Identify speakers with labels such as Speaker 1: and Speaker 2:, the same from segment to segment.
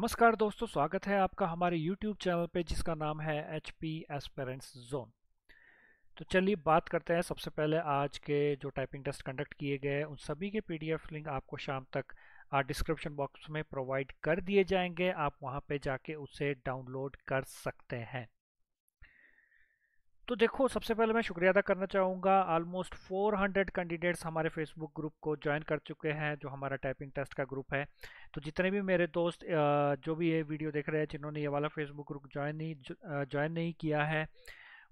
Speaker 1: नमस्कार दोस्तों, स्वागत है आपका हमारे YouTube चैनल पे जिसका नाम है HP एस्पिरेंट्स जोन। तो चलिए बात करते हैं। सबसे पहले आज के जो टाइपिंग टेस्ट कंडक्ट किए गए उन सभी के PDF लिंक आपको शाम तक डिस्क्रिप्शन बॉक्स में प्रोवाइड कर दिए जाएंगे। आप वहां पे जाके उसे डाउनलोड कर सकते हैं। तो देखो, सबसे पहले मैं शुक्रिया अदा करना चाहूँगा। ऑलमोस्ट 400 कैंडिडेट्स हमारे फेसबुक ग्रुप को ज्वाइन कर चुके हैं, जो हमारा टाइपिंग टेस्ट का ग्रुप है। तो जितने भी मेरे दोस्त जो भी ये वीडियो देख रहे हैं, जिन्होंने ये वाला फेसबुक ग्रुप ज्वाइन नहीं किया है,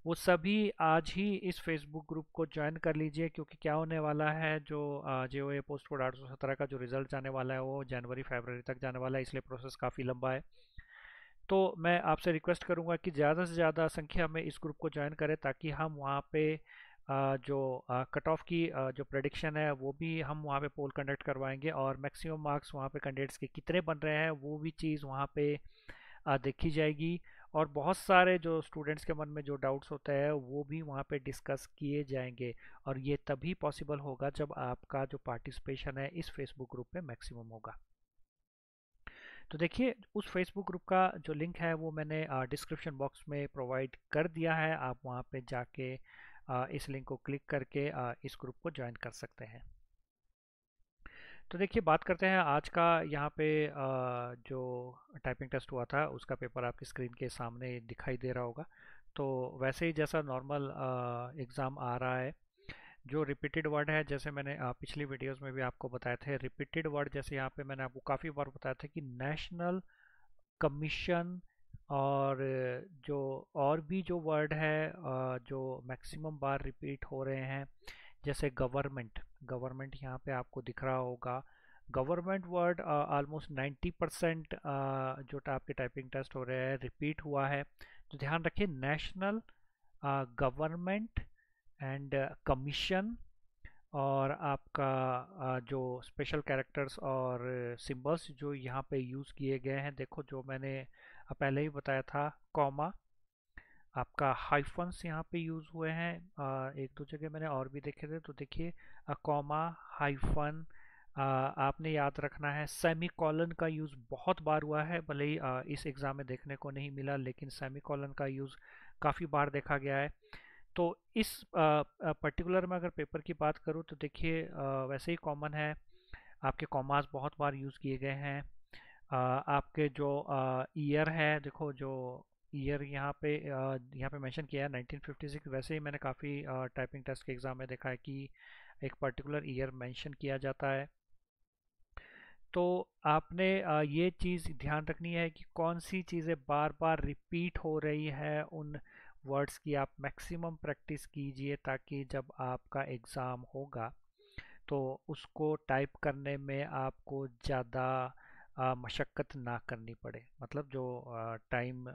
Speaker 1: वो सभी आज ही इस फेसबुक ग्रुप को ज्वाइन कर लीजिए। क्योंकि क्या होने वाला है, जो JOA पोस्ट कोड 817 का जो रिजल्ट जाने वाला है वो जनवरी फरवरी तक जाने वाला है, इसलिए प्रोसेस काफ़ी लंबा है। तो मैं आपसे रिक्वेस्ट करूंगा कि ज़्यादा से ज़्यादा संख्या में इस ग्रुप को ज्वाइन करें, ताकि हम वहाँ पे जो कट ऑफ की जो प्रेडिक्शन है वो भी हम वहाँ पे पोल कंडक्ट करवाएंगे, और मैक्सिमम मार्क्स वहाँ पे कैंडिडेट्स के कितने बन रहे हैं वो भी चीज़ वहाँ पे देखी जाएगी। और बहुत सारे जो स्टूडेंट्स के मन में जो डाउट्स होते हैं वो भी वहाँ पे डिस्कस किए जाएंगे। और ये तभी पॉसिबल होगा जब आपका जो पार्टिसिपेशन है इस फेसबुक ग्रुप पे मैक्सिमम होगा। तो देखिए, उस फेसबुक ग्रुप का जो लिंक है वो मैंने डिस्क्रिप्शन बॉक्स में प्रोवाइड कर दिया है। आप वहाँ पे जाके इस लिंक को क्लिक करके इस ग्रुप को ज्वाइन कर सकते हैं। तो देखिए, बात करते हैं आज का। यहाँ पे जो टाइपिंग टेस्ट हुआ था उसका पेपर आपकी स्क्रीन के सामने दिखाई दे रहा होगा। तो वैसे ही जैसा नॉर्मल एग्ज़ाम आ रहा है, जो रिपीटेड वर्ड है, जैसे मैंने पिछली वीडियोस में भी आपको बताए थे, रिपीटेड वर्ड जैसे यहाँ पे मैंने आपको काफ़ी बार बताया था कि नेशनल कमीशन, और जो और भी जो वर्ड है जो मैक्सिमम बार रिपीट हो रहे हैं, जैसे गवर्नमेंट। गवर्नमेंट यहाँ पे आपको दिख रहा होगा। गवर्नमेंट वर्ड ऑलमोस्ट 90% जो आपके टाइपिंग टेस्ट हो रहे हैं रिपीट हुआ है। तो ध्यान रखिए, नेशनल, गवर्नमेंट एंड कमीशन, और आपका जो स्पेशल कैरेक्टर्स और सिंबल्स जो यहाँ पे यूज़ किए गए हैं, देखो जो मैंने पहले ही बताया था, कॉमा, आपका हाइफन्स यहाँ पे यूज़ हुए हैं। एक दो जगह मैंने और भी देखे थे। तो देखिए, कॉमा, हाइफन, आपने याद रखना है। सेमी कॉलन का यूज़ बहुत बार हुआ है, भले ही इस एग्ज़ाम में देखने को नहीं मिला, लेकिन सेमी कॉलन का यूज़ काफ़ी बार देखा गया है। तो इस पर्टिकुलर में अगर पेपर की बात करूँ तो देखिए, वैसे ही कॉमन है। आपके कॉमास बहुत बार यूज़ किए गए हैं। आपके जो ईयर है, देखो जो ईयर यहाँ पे मेंशन किया है 1956। वैसे ही मैंने काफ़ी टाइपिंग टेस्ट के एग्ज़ाम में देखा है कि एक पर्टिकुलर ईयर मेंशन किया जाता है। तो आपने ये चीज़ ध्यान रखनी है कि कौन सी चीज़ें बार बार रिपीट हो रही है उन वर्ड्स की। आप मैक्सिमम प्रैक्टिस कीजिए, ताकि जब आपका एग्ज़ाम होगा तो उसको टाइप करने में आपको ज़्यादा मशक्क़त ना करनी पड़े। मतलब जो टाइम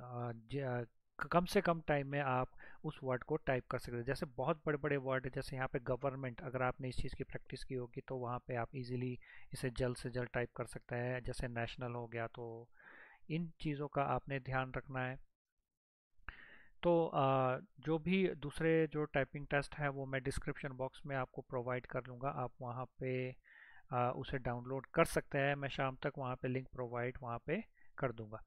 Speaker 1: कम से कम टाइम में आप उस वर्ड को टाइप कर सकते हैं। जैसे बहुत बड़े बड़े वर्ड है, जैसे यहाँ पे गवर्नमेंट, अगर आपने इस चीज़ की प्रैक्टिस की होगी तो वहाँ पे आप इजीली इसे जल्द से जल्द टाइप कर सकते हैं। जैसे नेशनल हो गया, तो इन चीज़ों का आपने ध्यान रखना है। तो जो भी दूसरे जो टाइपिंग टेस्ट है वो मैं डिस्क्रिप्शन बॉक्स में आपको प्रोवाइड कर लूँगा। आप वहाँ पे उसे डाउनलोड कर सकते हैं। मैं शाम तक वहाँ पे लिंक प्रोवाइड वहाँ पे कर दूँगा।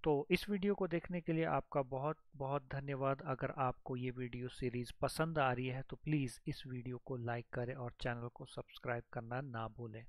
Speaker 1: तो इस वीडियो को देखने के लिए आपका बहुत बहुत धन्यवाद। अगर आपको ये वीडियो सीरीज़ पसंद आ रही है तो प्लीज़ इस वीडियो को लाइक करें और चैनल को सब्सक्राइब करना ना भूलें।